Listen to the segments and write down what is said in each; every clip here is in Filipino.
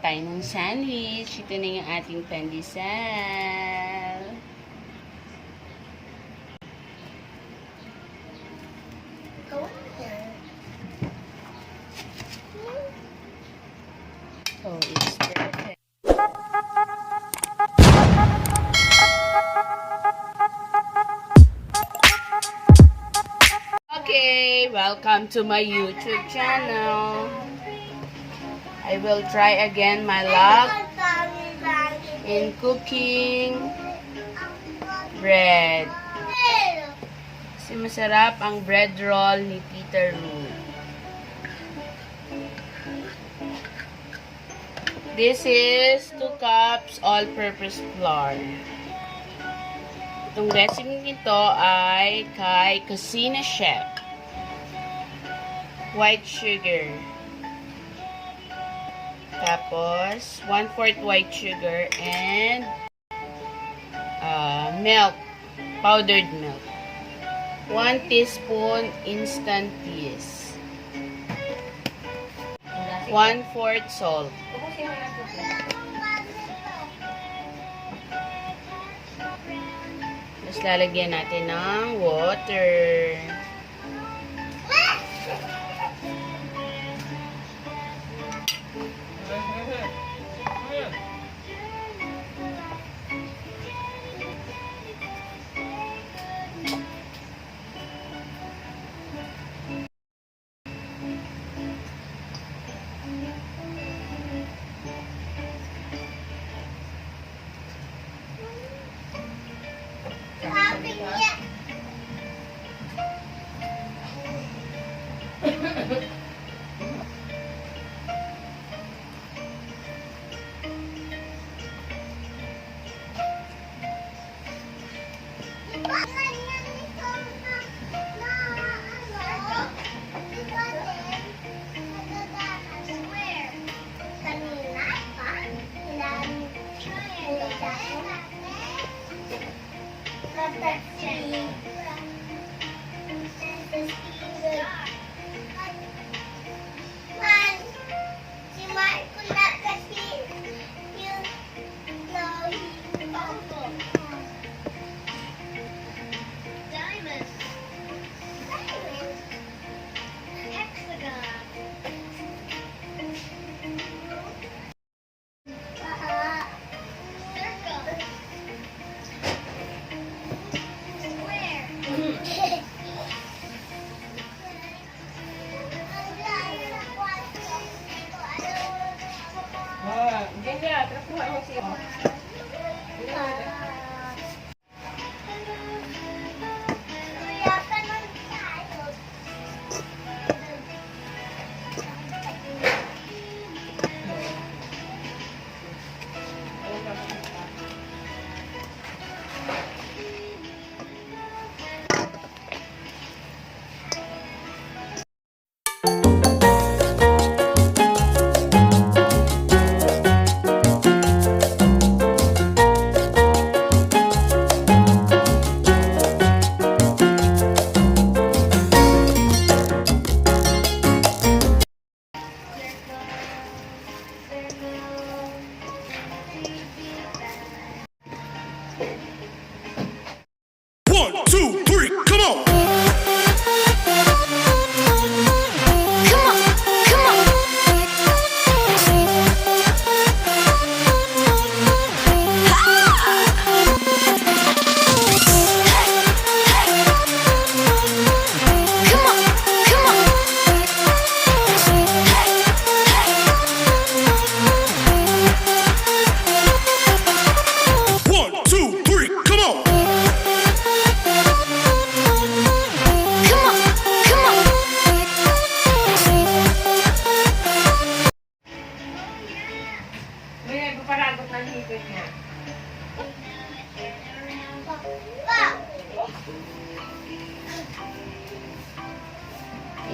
tayo ng sandwich. Ito na yung ating pandesal. Oh, it's perfect. Okay, welcome to my YouTube channel. I will try again my luck in cooking bread. Kasi masarap ang bread roll ni Peter Roux. This is 2 cups all-purpose flour. Itong recipe nito ay kay Kusina Chef. White sugar. Tapos, 1/4 white sugar and milk, powdered milk. 1 teaspoon instant yeast. 1/4 salt. Tapos lalagyan natin ng water.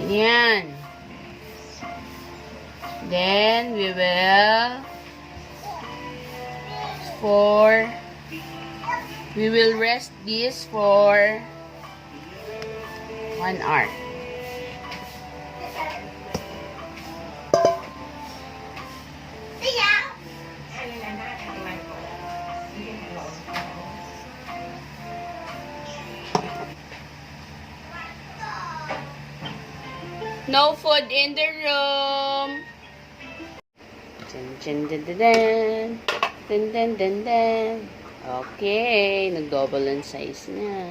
Ayan. Then, we will rest this for 1 hour. Yeah. No food in the room. Dun, dun, dun, dun. Dun, dun, dun, dun. Okay, nag-double ang size na.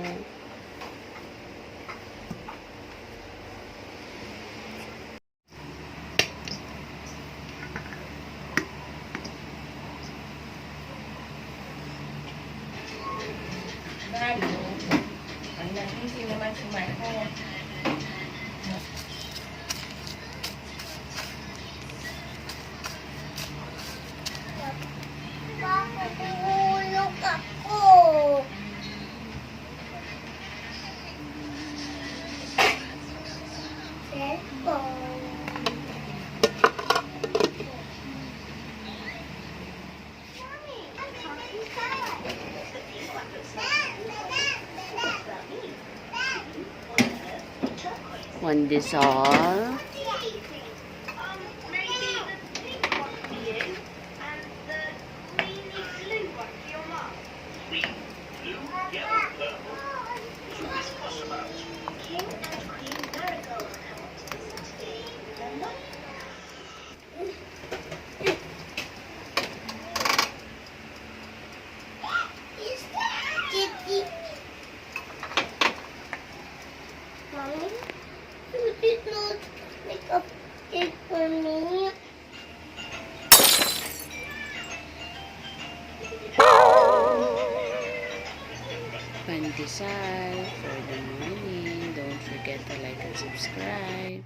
Ang nagising naman si Michael. Bakit nahulog ako? Cellphone. Mommy, I'm talking fast. Pandesal. Kitty. Mommy, you did not make a cake for me. Pandesal for the morning. Don't forget to like and subscribe.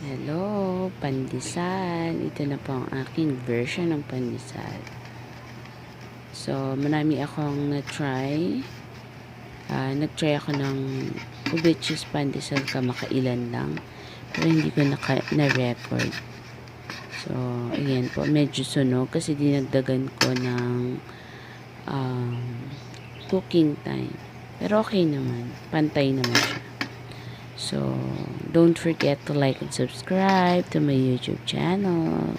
Hello, pandesal. Ito na po ang aking version ng pandesal. So, marami akong na-try. Nag-try ako ng ube cheese pandesal kamakailan lang. Pero hindi ko na-record. So, ayan po. Medyo sunog kasi dinagdagan ko ng cooking time. Pero okay naman. Pantay naman siya. So, don't forget to like and subscribe to my YouTube channel.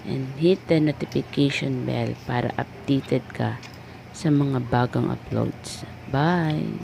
And hit the notification bell para updated ka sa mga bagong uploads. Bye!